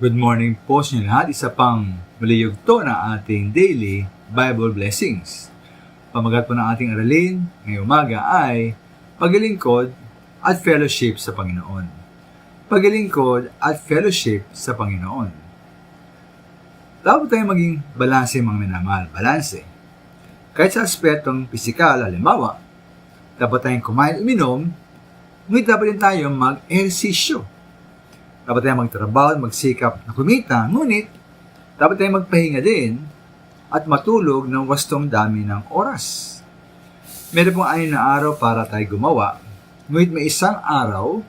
Good morning po sa inyo lahat. Isa pang maliyugto na ating daily Bible blessings. Pamagat po ng ating aralin ngayong umaga ay paglilingkod at fellowship sa Panginoon. Paglilingkod at fellowship sa Panginoon. Dapat tayong maging balanse mga minamahal. Balanse. Kahit sa aspetong pisikal, halimbawa, dapat tayong kumain at uminom, ngunit dapat din tayong mag-ehersisyo. Dapat tayong magtrabaho, magsikap na kumita, ngunit dapat tayong magpahinga din at matulog ng wastong dami ng oras. Meron pong 6 na araw para tayo gumawa, ngunit may isang araw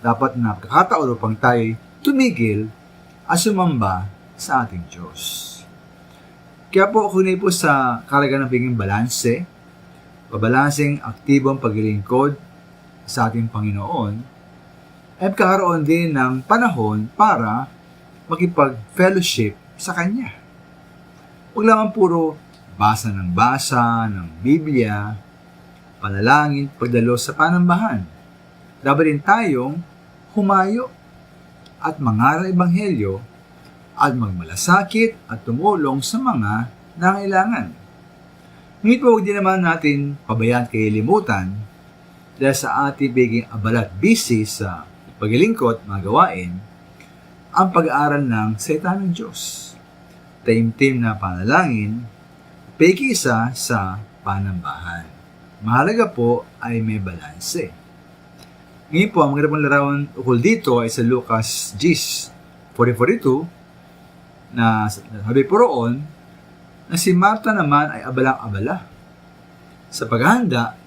dapat na pagkakataon upang tayo tumigil at sumamba sa ating Diyos. Kaya po kunay po sa karagahan ng pagiging balanse, pabalanseng aktibong paglilingkod sa ating Panginoon, ay magkakaroon din ng panahon para makipag-fellowship sa Kanya. Huwag lamang puro basa ng Biblia, panalangin, pagdalo sa panambahan. Dapat din tayong humayo at mangaral ebanghelyo at magmalasakit at tumulong sa mga nangailangan. Ngunit huwag din naman natin pabayaan kayalimutan dahil sa ating biging abala at busy sa paglilingkod, mga gawain, ang pag-aaral ng salita ng Diyos. Taimtim na panalangin, pag-iisa sa panambahan. Mahalaga po ay may balanse. Ngayon po, ang magandang larawan ukol dito ay sa Lucas 10:40-42 na sabi po roon na si Marta naman ay abalang-abala sa paghahanda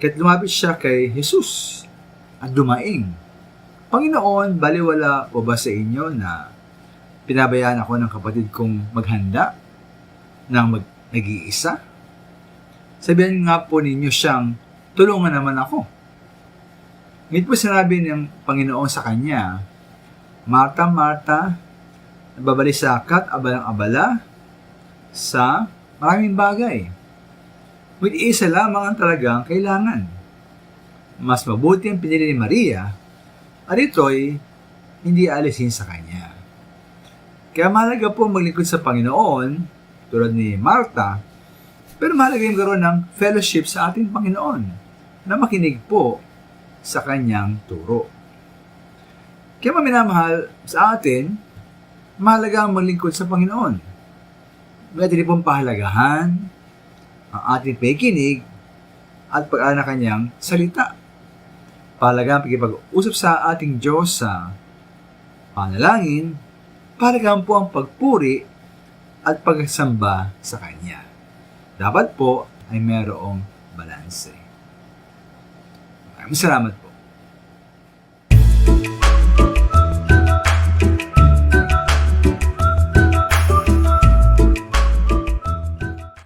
kahit lumapit siya kay Jesus at dumaing. Panginoon, baliwala po ba sa inyo na pinabayaan ako ng kapatid kong maghanda ng nag-iisa? Sabihan nga po ninyo siyang, tulungan naman ako. Ngayon po sinabi ng Panginoon sa kanya, Marta, Marta, nababalisakat, abalang-abala sa maraming bagay. Ngunit isa lamang ang talagang kailangan. Mas mabuti ang pinili ni Maria at ito'y hindi alisin sa Kanya. Kaya mahalaga po maglingkod sa Panginoon, tulad ni Marta, pero mahalaga yung magkaroon ng fellowship sa ating Panginoon, na makinig po sa Kanyang turo. Kaya maminamahal sa atin, mahalaga ang maglingkod sa Panginoon. May atin pong pahalagahan ang ating pakikinig at pag-aaral na Kanyang salita. Pahalaga ang pagkipag-usap sa ating Diyos sa panalangin, pahalaga po ang pagpuri at pagsamba sa Kanya. Dapat po ay mayroong balanse. Maraming salamat po.